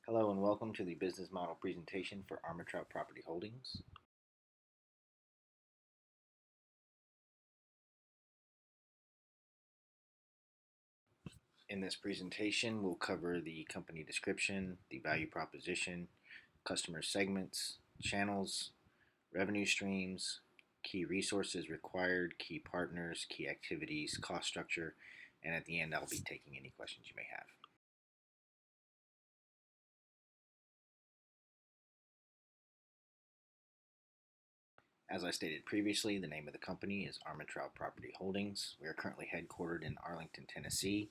Hello and welcome to the business model presentation for Armitrout Property Holdings. In this presentation, we'll cover the company description, the value proposition, customer segments, channels, revenue streams, key resources required, key partners, key activities, cost structure, and at the end, I'll be taking any questions you may have. As I stated previously, the name of the company is Armitrout Property Holdings. We are currently headquartered in Arlington, Tennessee.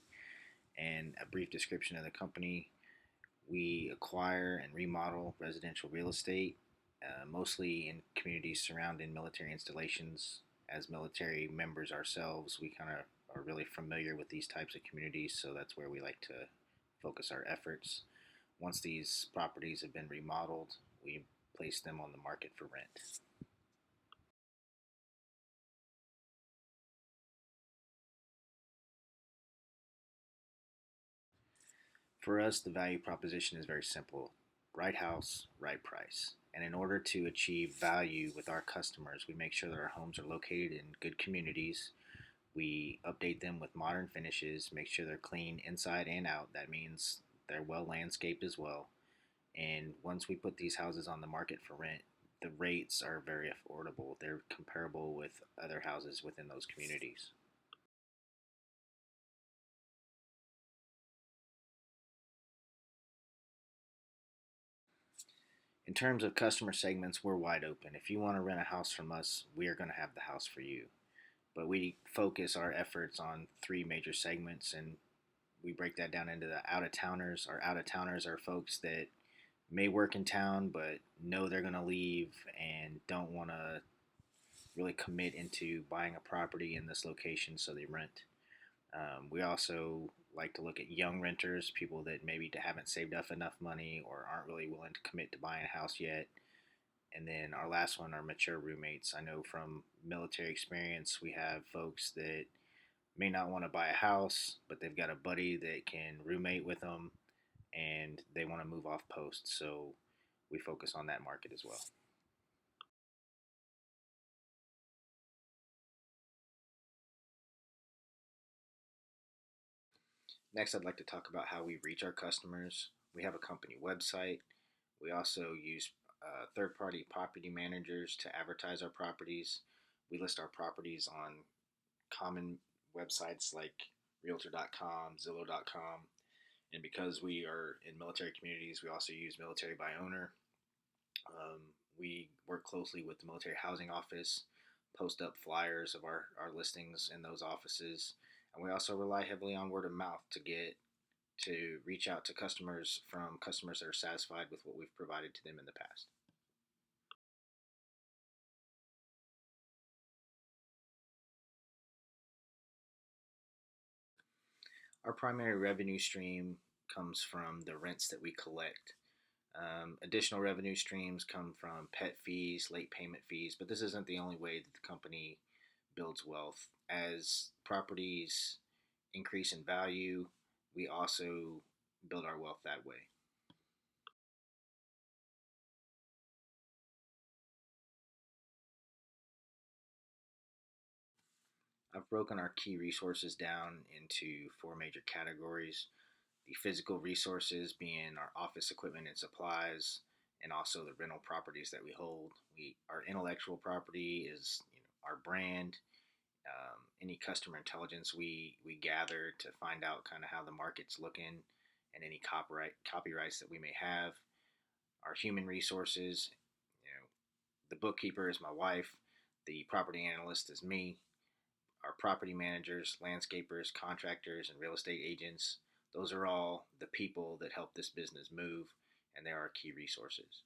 And a brief description of the company: we acquire and remodel residential real estate, mostly in communities surrounding military installations. As military members ourselves, we kind of are really familiar with these types of communities, so that's where we like to focus our efforts. Once these properties have been remodeled, we place them on the market for rent. For us, the value proposition is very simple: right house, right price. And in order to achieve value with our customers, we make sure that our homes are located in good communities. We update them with modern finishes, make sure they're clean inside and out. That means they're well landscaped as well. And once we put these houses on the market for rent, the rates are very affordable. They're comparable with other houses within those communities. In terms of customer segments, we're wide open. If you want to rent a house from us, we are going to have the house for you. But we focus our efforts on three major segments, and we break that down into the out of towners. Our out of towners are folks that may work in town but know they're going to leave and don't want to really commit into buying a property in this location, so they rent. We also like to look at young renters, people that maybe haven't saved up enough money or aren't really willing to commit to buying a house yet. And then our last one are mature roommates. I know from military experience, we have folks that may not want to buy a house, but they've got a buddy that can roommate with them and they want to move off post. So we focus on that market as well. Next, I'd like to talk about how we reach our customers. We have a company website. We also use third party property managers to advertise our properties. We list our properties on common websites like Realtor.com, Zillow.com. And because we are in military communities, we also use Military by Owner. We work closely with the Military Housing Office, post up flyers of our listings in those offices. And we also rely heavily on word of mouth to reach out to customers from customers that are satisfied with what we've provided to them in the past. Our primary revenue stream comes from the rents that we collect. Additional revenue streams come from pet fees, late payment fees, but this isn't the only way that the company builds wealth. As properties increase in value, we also build our wealth that way. I've broken our key resources down into four major categories: the physical resources being our office equipment and supplies, and also the rental properties that we hold. Our intellectual property is our brand, any customer intelligence we gather to find out kind of how the market's looking, and any copyrights that we may have. Our human resources, the bookkeeper is my wife, the property analyst is me, our property managers, landscapers, contractors, and real estate agents. Those are all the people that help this business move, and they're our key resources.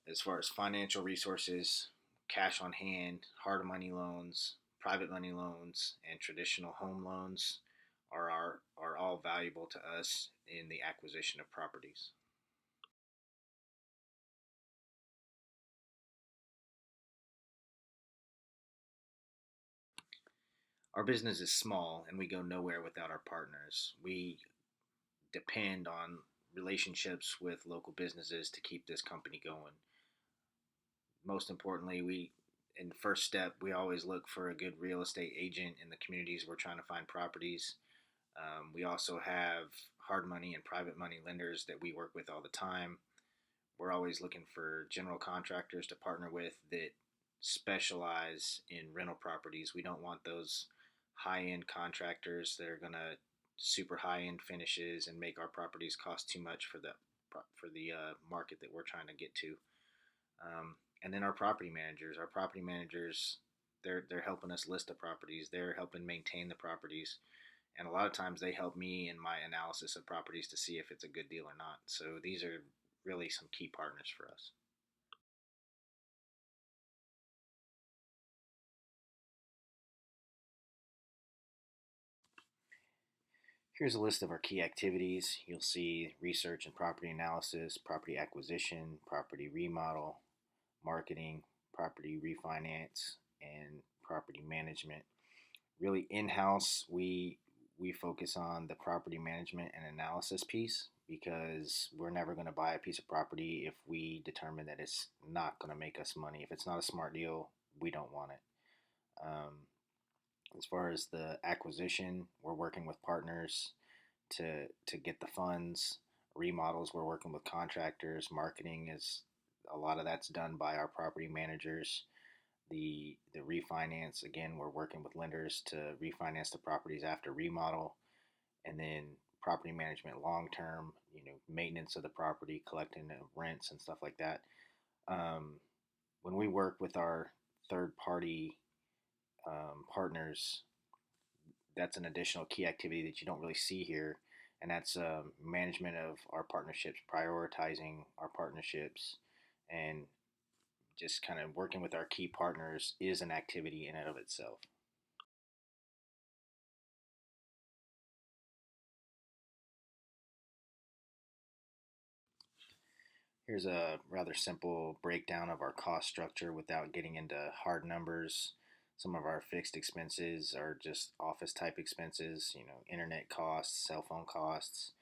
As far as financial resources, cash on hand, hard money loans, private money loans, and traditional home loans are all valuable to us in the acquisition of properties. Our business is small and we go nowhere without our partners. We depend on relationships with local businesses to keep this company going. Most importantly, in the first step, we always look for a good real estate agent in the communities we're trying to find properties. We also have hard money and private money lenders that we work with all the time. We're always looking for general contractors to partner with that specialize in rental properties. We don't want those high end contractors that are going to super high end finishes and make our properties cost too much for the market that we're trying to get to. And then our property managers. Our property managers, they're helping us list the properties. They're helping maintain the properties, and a lot of times they help me in my analysis of properties to see if it's a good deal or not. So these are really some key partners for us. Here's a list of our key activities. You'll see research and property analysis, property acquisition, property remodel, marketing, property refinance, and property management. Really in-house, we focus on the property management and analysis piece because we're never going to buy a piece of property if we determine that it's not going to make us money. If it's not a smart deal, we don't want it. Um, as far as the acquisition, we're working with partners to get the funds. Remodels, we're working with contractors. Marketing is a lot of that's done by our property managers. The refinance, again, we're working with lenders to refinance the properties after remodel. And then property management long term, maintenance of the property, collecting the rents and stuff like that. um, when we work with our third party partners, that's an additional key activity that you don't really see here, and that's management of our partnerships, prioritizing our partnerships, and just kind of working with our key partners is an activity in and of itself. Here's a rather simple breakdown of our cost structure without getting into hard numbers. Some of our fixed expenses are just office type expenses, internet costs, cell phone costs,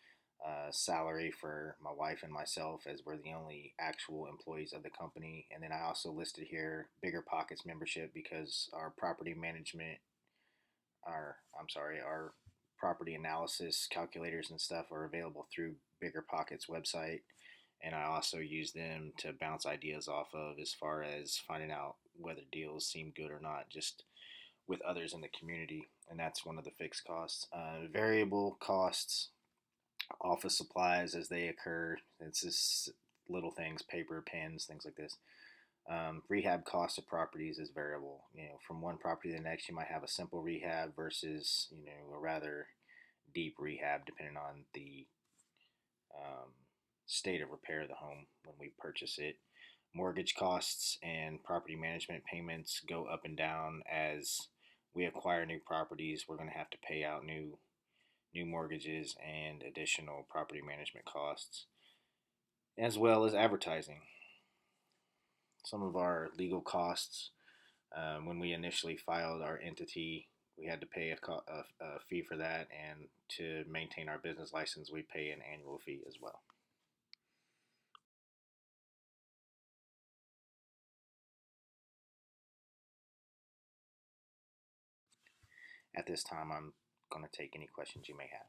salary for my wife and myself as we're the only actual employees of the company. And then I also listed here Bigger Pockets membership because our property management, our property analysis calculators and stuff are available through Bigger Pockets website, and I also use them to bounce ideas off of as far as finding out whether deals seem good or not, just with others in the community. And that's one of the fixed costs. Variable costs, office supplies as they occur. It's just little things, paper, pens, things like this. Rehab cost of properties is variable. From one property to the next, you might have a simple rehab versus a rather deep rehab, depending on the um, state of repair of the home when we purchase it. Mortgage costs and property management payments go up and down as we acquire new properties. We're going to have to pay out new mortgages and additional property management costs, as well as advertising. Some of our legal costs, when we initially filed our entity, we had to pay a fee for that, and to maintain our business license, we pay an annual fee as well. At this time, I'm going to take any questions you may have.